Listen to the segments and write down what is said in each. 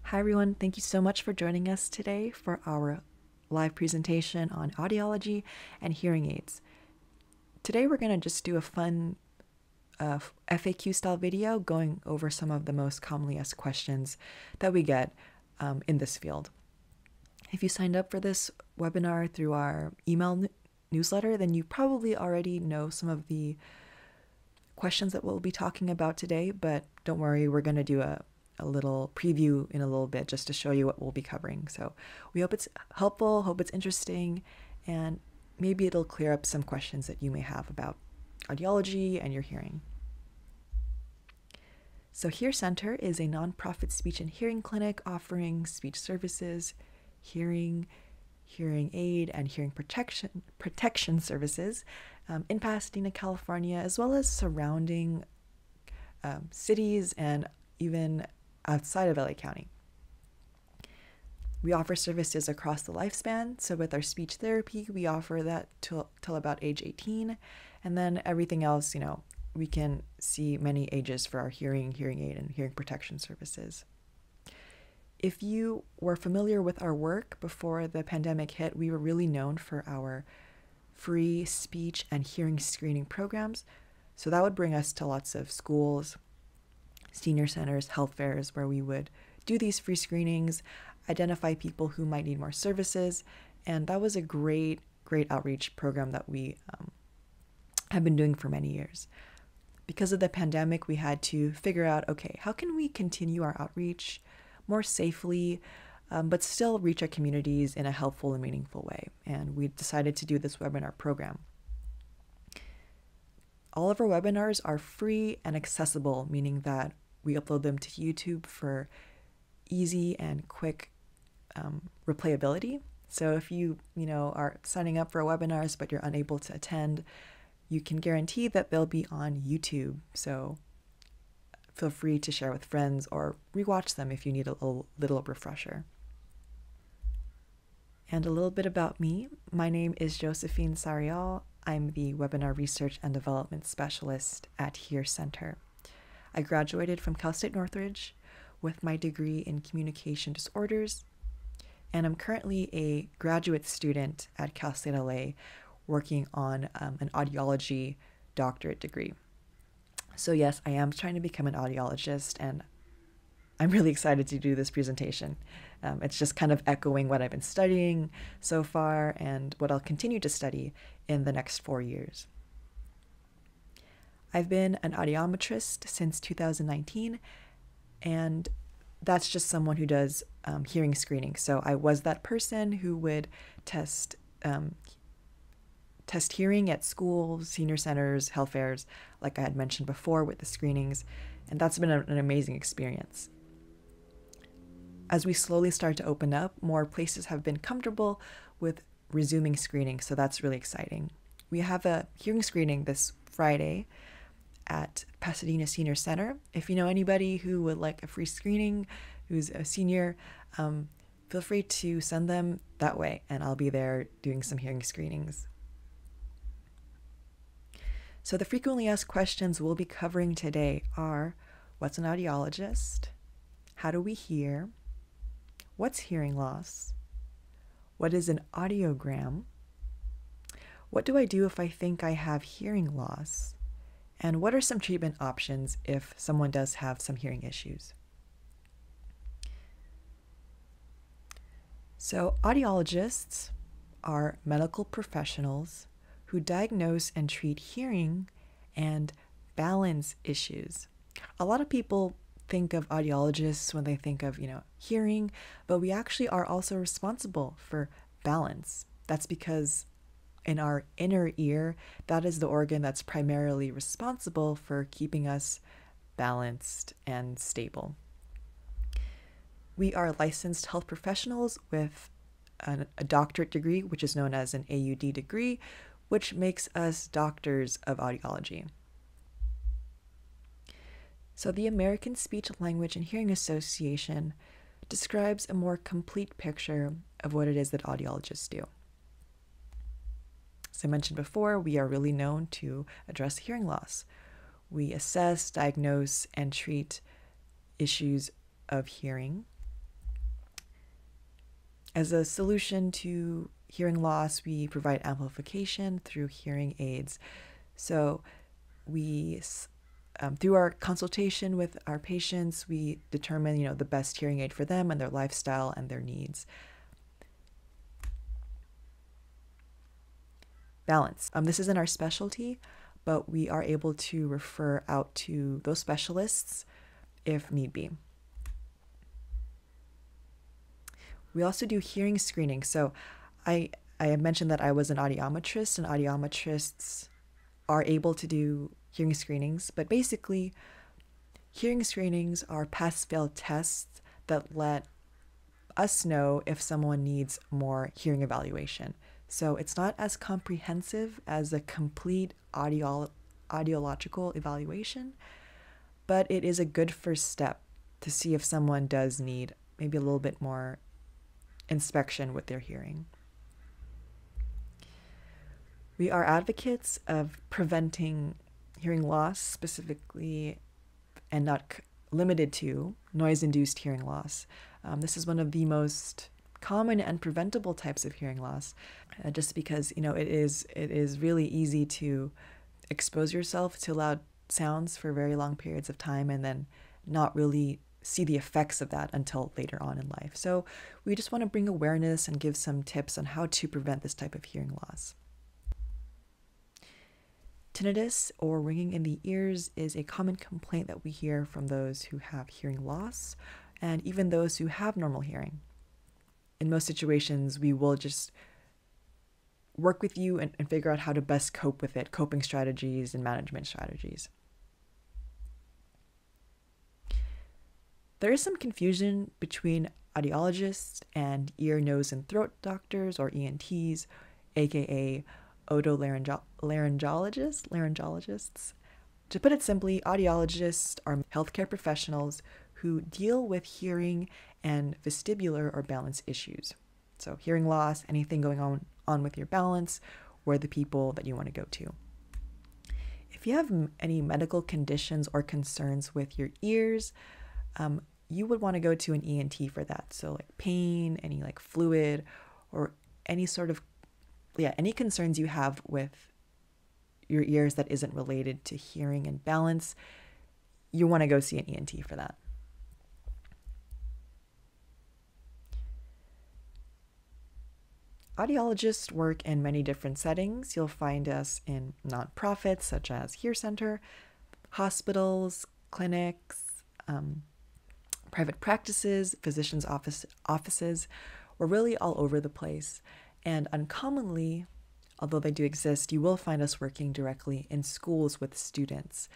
Hi everyone, thank you so much for joining us today for our live presentation on audiology and hearing aids. Today we're going to just do a fun FAQ style video going over some of the most commonly asked questions that we get in this field. If you signed up for this webinar through our email newsletter, then you probably already know some of the questions that we'll be talking about today, but don't worry, we're going to do a little preview in a little bit just to show you what we'll be covering. So we hope it's helpful, hope it's interesting, and maybe it'll clear up some questions that you may have about audiology and your hearing. So Hear Center is a nonprofit speech and hearing clinic offering speech services, hearing aid, and hearing protection services in Pasadena, California, as well as surrounding cities and even outside of LA County. We offer services across the lifespan. So with our speech therapy, we offer that till about age 18. And then everything else, we can see many ages for our hearing aid, and hearing protection services. If you were familiar with our work before the pandemic hit, we were really known for our free speech and hearing screening programs. So that would bring us to lots of schools, senior centers, health fairs, where we would do these free screenings, identify people who might need more services. And that was a great outreach program that we have been doing for many years. Because of the pandemic, we had to figure out, okay, how can we continue our outreach more safely, but still reach our communities in a helpful and meaningful way? And we decided to do this webinar program. All of our webinars are free and accessible, meaning that we upload them to YouTube for easy and quick replayability. So if you are signing up for webinars but you're unable to attend, you can guarantee that they'll be on YouTube. So feel free to share with friends or rewatch them if you need a little refresher. And a little bit about me. My name is Josephine Sarial. I'm the Webinar Research and Development Specialist at Hear Center. I graduated from Cal State Northridge with my degree in communication disorders, and I'm currently a graduate student at Cal State LA working on an audiology doctorate degree. So yes, I am trying to become an audiologist, and I'm really excited to do this presentation. It's just kind of echoing what I've been studying so far and what I'll continue to study in the next 4 years. I've been an audiometrist since 2019, and that's just someone who does hearing screening. So I was that person who would test hearing at schools, senior centers, health fairs, like I had mentioned before with the screenings, and that's been an amazing experience. As we slowly start to open up, more places have been comfortable with resuming screening, so that's really exciting. We have a hearing screening this Friday at Pasadena Senior Center. If you know anybody who would like a free screening, who's a senior, feel free to send them that way, and I'll be there doing some hearing screenings. So the frequently asked questions we'll be covering today are: what's an audiologist? How do we hear? What's hearing loss? What is an audiogram? What do I do if I think I have hearing loss? And what are some treatment options if someone does have some hearing issues? So audiologists are medical professionals who diagnose and treat hearing and balance issues. A lot of people think of audiologists when they think of, hearing, but we actually are also responsible for balance. That's because in our inner ear, that is the organ that's primarily responsible for keeping us balanced and stable. We are licensed health professionals with a doctorate degree, which is known as an AUD degree, which makes us doctors of audiology. So the American Speech, Language, and Hearing Association describes a more complete picture of what it is that audiologists do. As I mentioned before, we are really known to address hearing loss. We assess, diagnose, and treat issues of hearing. As a solution to hearing loss, we provide amplification through hearing aids. So we, through our consultation with our patients, we determine, the best hearing aid for them and their lifestyle and their needs. Balance. This isn't our specialty, but we are able to refer out to those specialists if need be. We also do hearing screening. So I have mentioned that I was an audiometrist, and audiometrists are able to do hearing screenings, but basically hearing screenings are pass-fail tests that let us know if someone needs more hearing evaluation. So it's not as comprehensive as a complete audiological evaluation, but it is a good first step to see if someone does need maybe a little bit more inspection with their hearing. We are advocates of preventing hearing loss, specifically and not limited to noise-induced hearing loss. This is one of the most common and preventable types of hearing loss, just because it is really easy to expose yourself to loud sounds for very long periods of time and then not really see the effects of that until later on in life. So we just want to bring awareness and give some tips on how to prevent this type of hearing loss. Tinnitus, or ringing in the ears, is a common complaint that we hear from those who have hearing loss and even those who have normal hearing. In most situations, we will just work with you and figure out how to best cope with it, coping strategies and management strategies. There is some confusion between audiologists and ear, nose, and throat doctors, or ENTs, aka otolaryngologists. To put it simply, audiologists are healthcare professionals who deal with hearing and vestibular or balance issues. So hearing loss, anything going on with your balance, we're the people that you want to go to. If you have any medical conditions or concerns with your ears, you would want to go to an ENT for that. So like pain, any like fluid, or any sort of, any concerns you have with your ears that isn't related to hearing and balance, you want to go see an ENT for that. Audiologists work in many different settings. You'll find us in nonprofits such as Hear Center, hospitals, clinics, private practices, physicians' offices. We're really all over the place. And uncommonly, although they do exist, you will find us working directly in schools with students.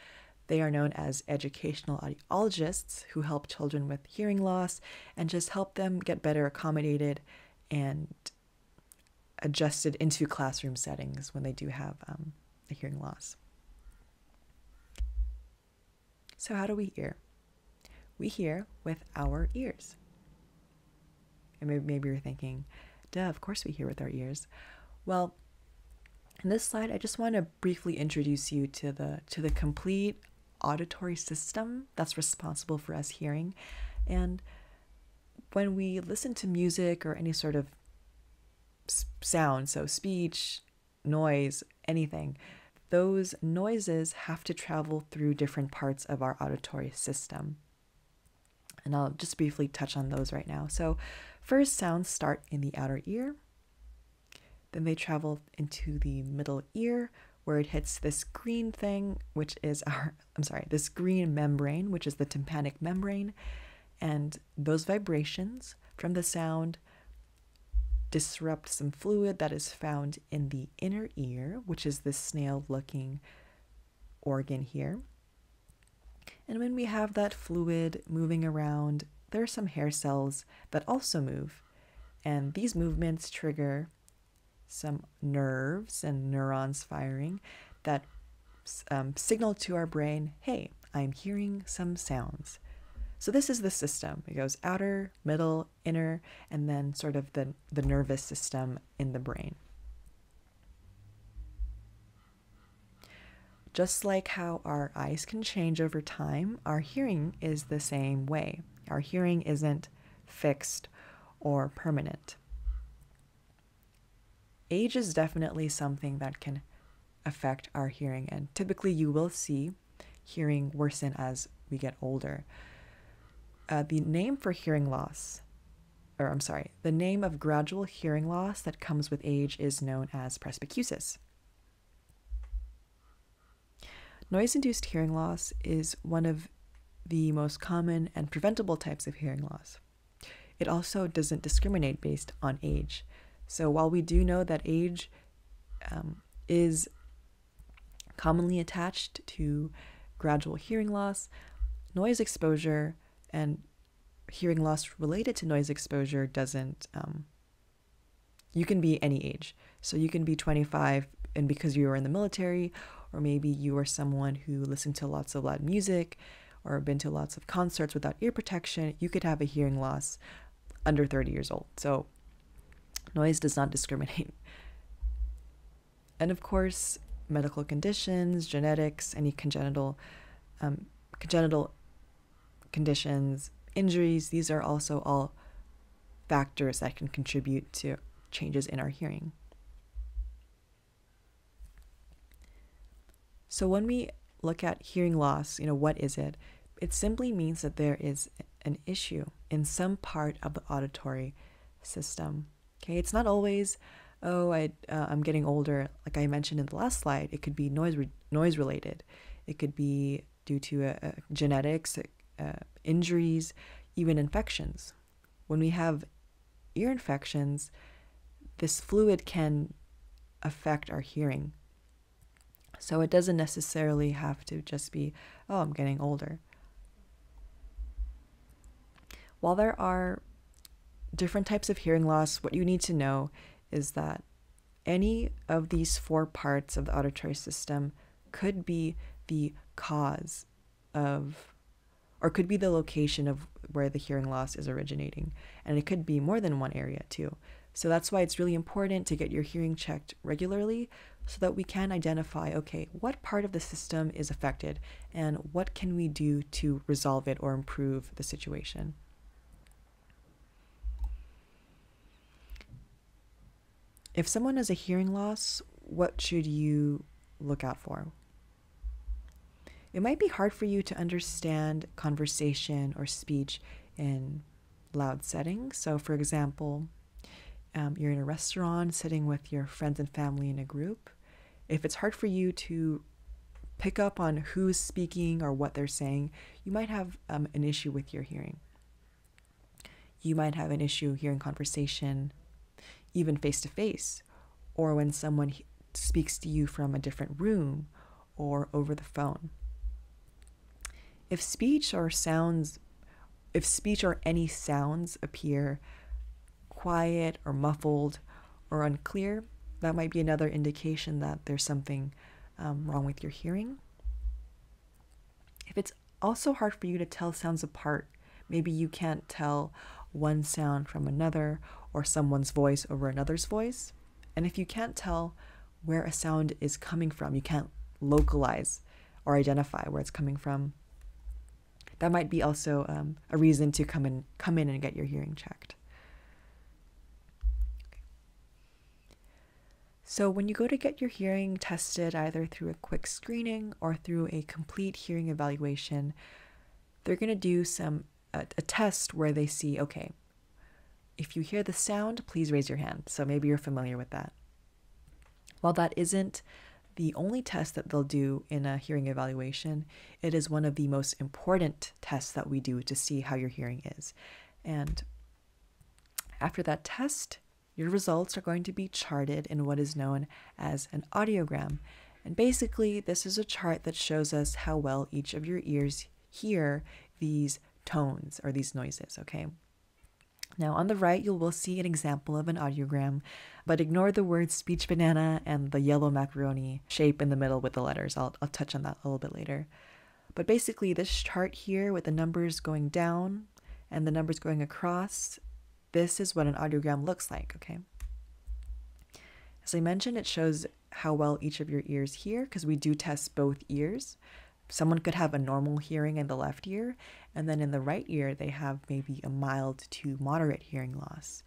They are known as educational audiologists who help children with hearing loss and just help them get better accommodated and adjusted into classroom settings when they do have a hearing loss. So how do we hear? We hear with our ears. And maybe you're thinking, duh, of course we hear with our ears. Well, in this slide, I just want to briefly introduce you to the complete auditory system that's responsible for us hearing. And when we listen to music or any sort of sound, so speech, noise, anything, those noises have to travel through different parts of our auditory system. And I'll just briefly touch on those right now. So first, sounds start in the outer ear. Then they travel into the middle ear, where it hits this green thing, which is this green membrane, which is the tympanic membrane. And those vibrations from the sound disrupt some fluid that is found in the inner ear, which is this snail-looking organ here. And when we have that fluid moving around, there are some hair cells that also move. And these movements trigger some nerves and neurons firing that signal to our brain, hey, I'm hearing some sounds. So this is the system. It goes outer, middle, inner, and then sort of the nervous system in the brain. Just like how our eyes can change over time, our hearing is the same way. Our hearing isn't fixed or permanent. age is definitely something that can affect our hearing, and typically you will see hearing worsen as we get older. The name for hearing loss, the name of gradual hearing loss that comes with age is known as presbycusis. Noise-induced hearing loss is one of the most common and preventable types of hearing loss. It also doesn't discriminate based on age. So while we do know that age is commonly attached to gradual hearing loss, noise exposure and hearing loss related to noise exposure doesn't, you can be any age. So you can be 25 and because you were in the military, or maybe you are someone who listened to lots of loud music or been to lots of concerts without ear protection, you could have a hearing loss under 30 years old. So noise does not discriminate. And of course, medical conditions, genetics, any congenital conditions, injuries, these are also all factors that can contribute to changes in our hearing. So when we look at hearing loss, what is it? It simply means that there is an issue in some part of the auditory system. Okay, it's not always, I'm getting older. Like I mentioned in the last slide, it could be noise related. It could be due to genetics, injuries, even infections. When we have ear infections, this fluid can affect our hearing. So it doesn't necessarily have to just be, I'm getting older. While there are different types of hearing loss, what you need to know is that any of these 4 parts of the auditory system could be the cause of, or could be the location of where the hearing loss is originating. And it could be more than one area too. So that's why it's really important to get your hearing checked regularly so that we can identify, okay, what part of the system is affected and what can we do to resolve it or improve the situation. If someone has a hearing loss, what should you look out for? It might be hard for you to understand conversation or speech in loud settings. So for example, you're in a restaurant sitting with your friends and family in a group. If it's hard for you to pick up on who's speaking or what they're saying, you might have an issue with your hearing. You might have an issue hearing conversation, even face-to-face, or when someone speaks to you from a different room or over the phone. If speech or any sounds appear quiet or muffled or unclear, that might be another indication that there's something wrong with your hearing. If it's also hard for you to tell sounds apart, maybe you can't tell one sound from another or someone's voice over another's voice. And if you can't tell where a sound is coming from, you can't localize or identify where it's coming from, that might be also a reason to come in and get your hearing checked. So when you go to get your hearing tested, either through a quick screening or through a complete hearing evaluation, they're going to do a test where they see, okay, if you hear the sound, please raise your hand. So maybe you're familiar with that. While that isn't the only test that they'll do in a hearing evaluation, it is one of the most important tests that we do to see how your hearing is. And after that test, your results are going to be charted in what is known as an audiogram. And basically, this is a chart that shows us how well each of your ears hear these tones or these noises, okay? Now, on the right, you will see an example of an audiogram, but ignore the word speech banana and the yellow macaroni shape in the middle with the letters. I'll touch on that a little bit later. But basically, this chart here with the numbers going down and the numbers going across, this is what an audiogram looks like, okay? As I mentioned, it shows how well each of your ears hear because we do test both ears. Someone could have a normal hearing in the left ear, and then in the right ear, they have maybe a mild to moderate hearing loss.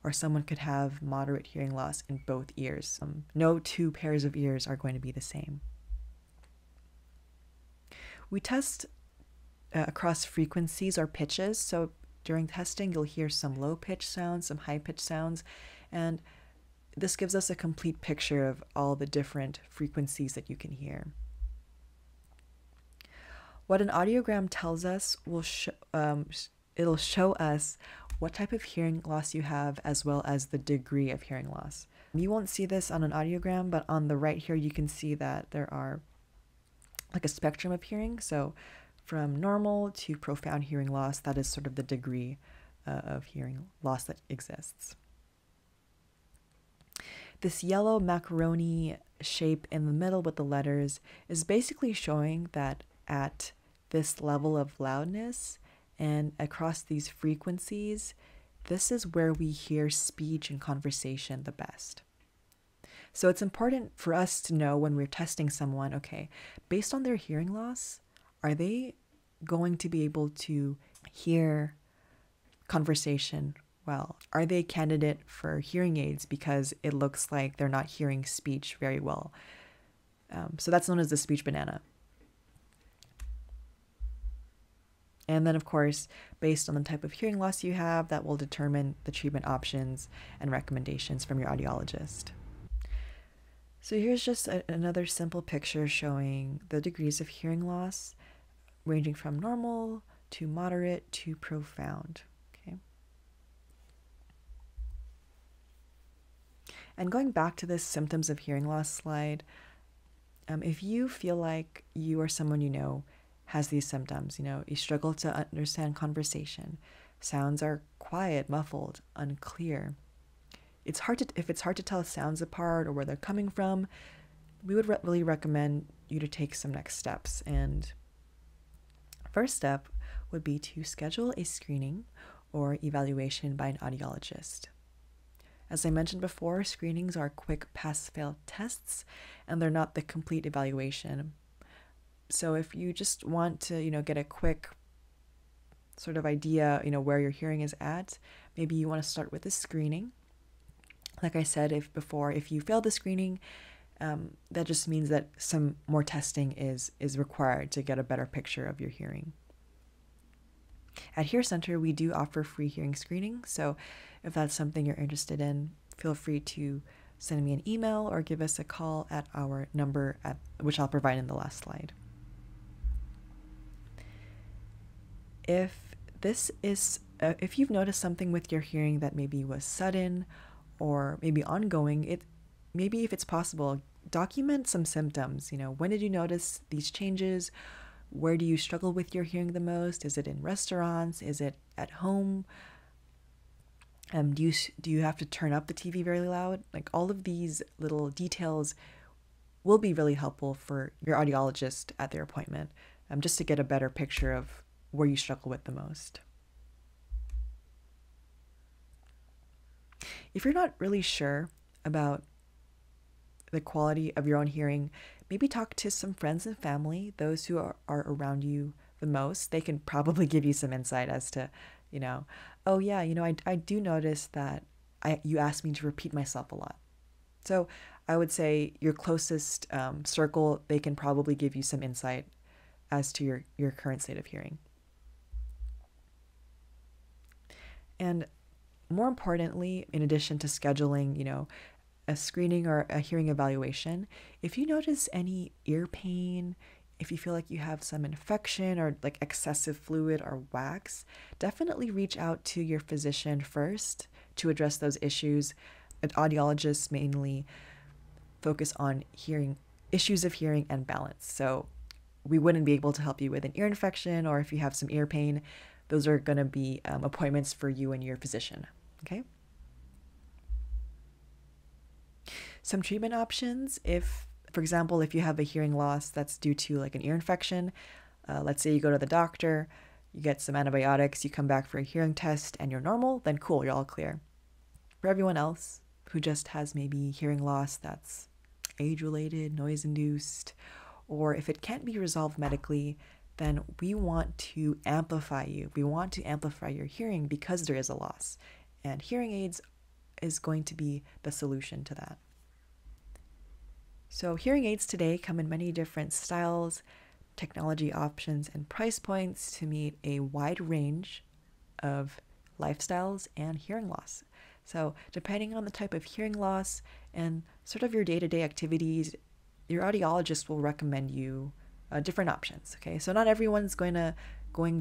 or someone could have moderate hearing loss in both ears. No two pairs of ears are going to be the same. We test across frequencies or pitches. So during testing, you'll hear some low-pitched sounds, some high-pitched sounds, and this gives us a complete picture of all the different frequencies that you can hear. What an audiogram tells us it'll show us what type of hearing loss you have, as well as the degree of hearing loss. You won't see this on an audiogram, but on the right here, you can see that there are like a spectrum of hearing. So from normal to profound hearing loss, that is sort of the degree of hearing loss that exists. This yellow macaroni shape in the middle with the letters is basically showing that at this level of loudness and across these frequencies, this is where we hear speech and conversation the best. So it's important for us to know when we're testing someone, okay, based on their hearing loss, are they going to be able to hear conversation well? Are they a candidate for hearing aids because it looks like they're not hearing speech very well? So that's known as the speech banana. And then, of course, based on the type of hearing loss you have, that will determine the treatment options and recommendations from your audiologist. So here's just another simple picture showing the degrees of hearing loss, ranging from normal to moderate to profound. Okay. And going back to this symptoms of hearing loss slide, if you feel like you or someone you know has these symptoms, you struggle to understand conversation, sounds are quiet, muffled, unclear. If it's hard to tell sounds apart or where they're coming from, we would really recommend you to take some next steps. And first step would be to schedule a screening or evaluation by an audiologist. As I mentioned before, screenings are quick pass-fail tests, and they're not the complete evaluation. So if you just want to, get a quick sort of idea, where your hearing is at, maybe you want to start with a screening. Like I said if you fail the screening, that just means that some more testing is required to get a better picture of your hearing. At Hear Center, we do offer free hearing screening, so if that's something you're interested in, feel free to send me an email or give us a call at our number, which I'll provide in the last slide. If you've noticed something with your hearing that maybe was sudden or maybe ongoing, maybe if it's possible, document some symptoms. When did you notice these changes? Where do you struggle with your hearing the most? Is it in restaurants? Is it at home? Do you have to turn up the TV very loud? Like, all of these little details will be really helpful for your audiologist at their appointment, just to get a better picture of where you struggle with the most. If you're not really sure about the quality of your own hearing, maybe talk to some friends and family, those who are around you the most. They can probably give you some insight as to, oh yeah, I do notice that you asked me to repeat myself a lot. So I would say your closest circle, they can probably give you some insight as to your current state of hearing. And more importantly, in addition to scheduling, a screening or a hearing evaluation, if you notice any ear pain, if you feel like you have some infection or like excessive fluid or wax, definitely reach out to your physician first to address those issues. Audiologists mainly focus on issues of hearing and balance. So we wouldn't be able to help you with an ear infection, or if you have some ear pain, those are going to be appointments for you and your physician. Okay. Some treatment options, for example, if you have a hearing loss that's due to like an ear infection, let's say you go to the doctor, you get some antibiotics, you come back for a hearing test and you're normal, then cool, you're all clear. For everyone else who just has maybe hearing loss that's age-related, noise-induced, or if it can't be resolved medically, then we want to amplify you. We want to amplify your hearing because there is a loss. And hearing aids is going to be the solution to that. So hearing aids today come in many different styles, technology options, and price points to meet a wide range of lifestyles and hearing loss. So depending on the type of hearing loss and sort of your day-to-day activities, your audiologist will recommend you different options. Okay, so not everyone's going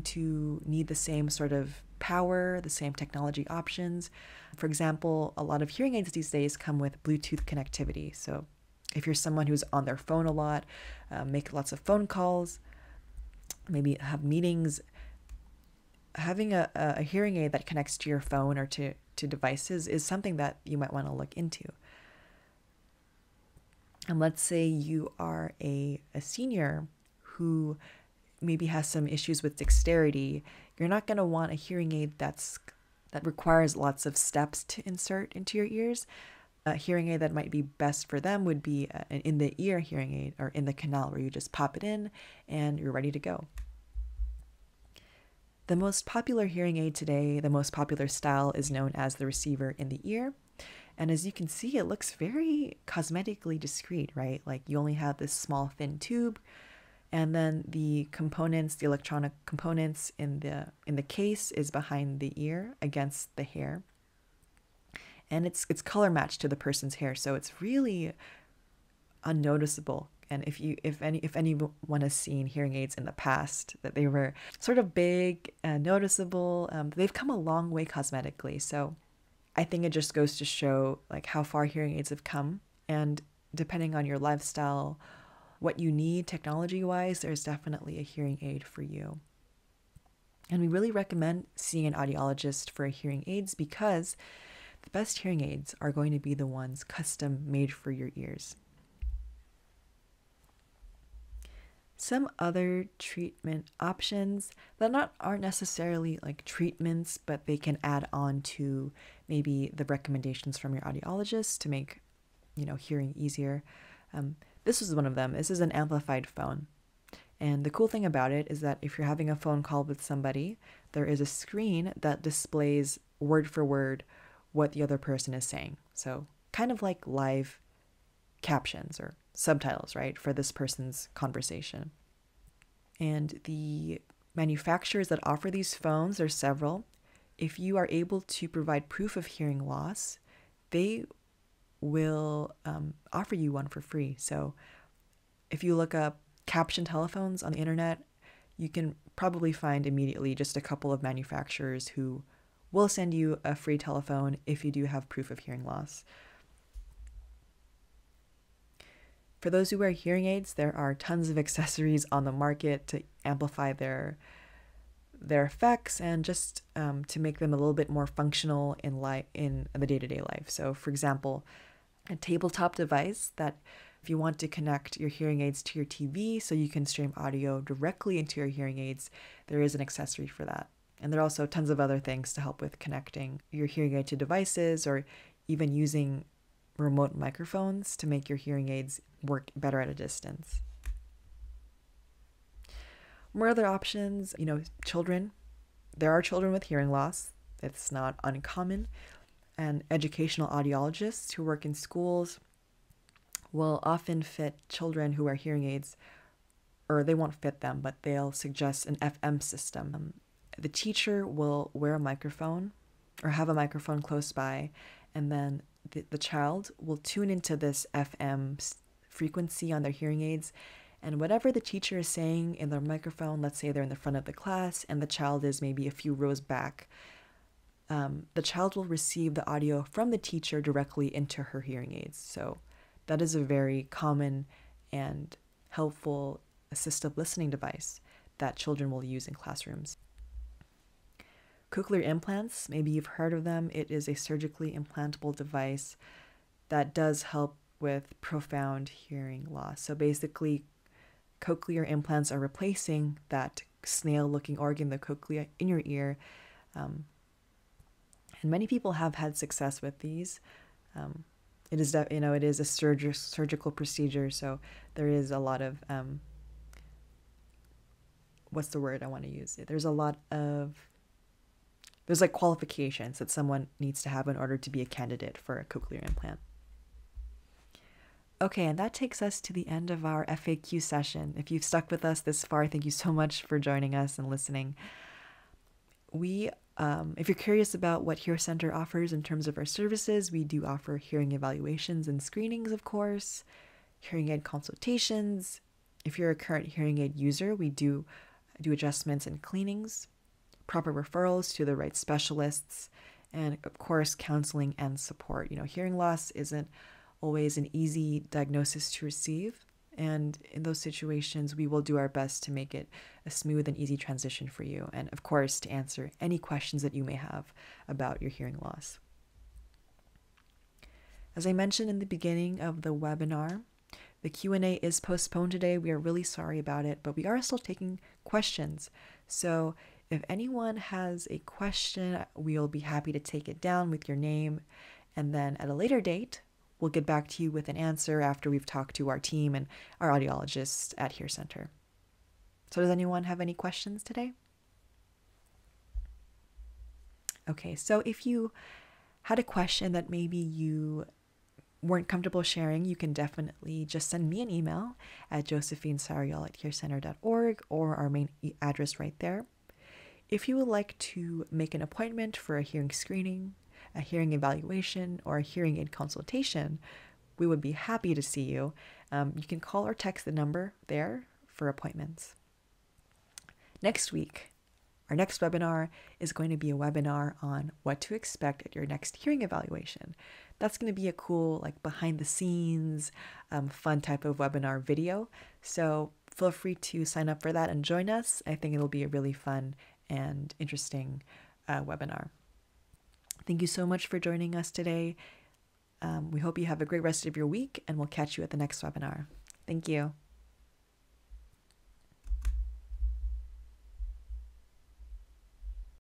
to need the same sort of power, the same technology options. For example, a lot of hearing aids these days come with Bluetooth connectivity. So if you're someone who's on their phone a lot, make lots of phone calls, maybe have meetings, having a hearing aid that connects to your phone or to devices is something that you might want to look into. And let's say you are a senior who maybe has some issues with dexterity. You're not going to want a hearing aid that requires lots of steps to insert into your ears. A hearing aid that might be best for them would be an in-the-ear hearing aid, or in the canal, where you just pop it in and you're ready to go. The most popular hearing aid today, the most popular style, is known as the receiver in the ear. And as you can see, it looks very cosmetically discreet, right? Like you only have this small thin tube, and then the components, the electronic components in the case is behind the ear against the hair. And it's color matched to the person's hair, so it's really unnoticeable. And if anyone has seen hearing aids in the past, that they were sort of big and noticeable, they've come a long way cosmetically. So I think it just goes to show like how far hearing aids have come. And depending on your lifestyle, what you need technology-wise, there's definitely a hearing aid for you. And we really recommend seeing an audiologist for hearing aids, because the best hearing aids are going to be the ones custom made for your ears. Some other treatment options that aren't necessarily like treatments, but they can add on to maybe the recommendations from your audiologist to make, hearing easier. This is one of them. This is an amplified phone. And the cool thing about it is that if you're having a phone call with somebody, there is a screen that displays word for word what the other person is saying. So kind of like live captions or subtitles, right, for this person's conversation. And the manufacturers that offer these phones, there's several. If you are able to provide proof of hearing loss, they will offer you one for free. So if you look up caption telephones on the internet, you can probably find immediately just a couple of manufacturers who will send you a free telephone if you do have proof of hearing loss. For those who wear hearing aids, there are tons of accessories on the market to amplify their effects and just to make them a little bit more functional in the day-to-day life. So, for example, a tabletop device that if you want to connect your hearing aids to your TV so you can stream audio directly into your hearing aids, there is an accessory for that. And there are also tons of other things to help with connecting your hearing aid to devices, or even using remote microphones to make your hearing aids work better at a distance. More other options, children. There are children with hearing loss. It's not uncommon. And educational audiologists who work in schools will often fit children who wear hearing aids, or they won't fit them, but they'll suggest an FM system. The teacher will wear a microphone or have a microphone close by, and then the child will tune into this FM frequency on their hearing aids, and whatever the teacher is saying in their microphone, let's say they're in the front of the class and the child is maybe a few rows back, the child will receive the audio from the teacher directly into her hearing aids. So that is a very common and helpful assistive listening device that children will use in classrooms. Cochlear implants, maybe you've heard of them. It is a surgically implantable device that does help with profound hearing loss. So basically, cochlear implants are replacing that snail-looking organ, the cochlea, in your ear. And many people have had success with these. It is a surgical procedure, so there is a lot of what's the word I want to use? There's a lot of there's like qualifications that someone needs to have in order to be a candidate for a cochlear implant. Okay, and that takes us to the end of our FAQ session. If you've stuck with us this far, thank you so much for joining us and listening. If you're curious about what Hear Center offers in terms of our services, we do offer hearing evaluations and screenings, of course, hearing aid consultations. If you're a current hearing aid user, we do adjustments and cleanings, proper referrals to the right specialists, and of course, counseling and support. Hearing loss isn't always an easy diagnosis to receive. And in those situations, we will do our best to make it a smooth and easy transition for you. And of course, to answer any questions that you may have about your hearing loss. As I mentioned in the beginning of the webinar, the Q&A is postponed today. We are really sorry about it, but we are still taking questions. So if anyone has a question, we'll be happy to take it down with your name. And then at a later date, we'll get back to you with an answer after we've talked to our team and our audiologists at Hear Center. So does anyone have any questions today? Okay, so if you had a question that maybe you weren't comfortable sharing, you can definitely just send me an email at josephinesarial@hearcenter.org or our main address right there. If you would like to make an appointment for a hearing screening, a hearing evaluation, or a hearing aid consultation, we would be happy to see you. You can call or text the number there for appointments. Next week, our next webinar is going to be a webinar on what to expect at your next hearing evaluation. That's going to be a cool, like behind the scenes, fun type of webinar video. So feel free to sign up for that and join us. I think it'll be a really fun and interesting webinar. Thank you so much for joining us today. We hope you have a great rest of your week, and we'll catch you at the next webinar. Thank you.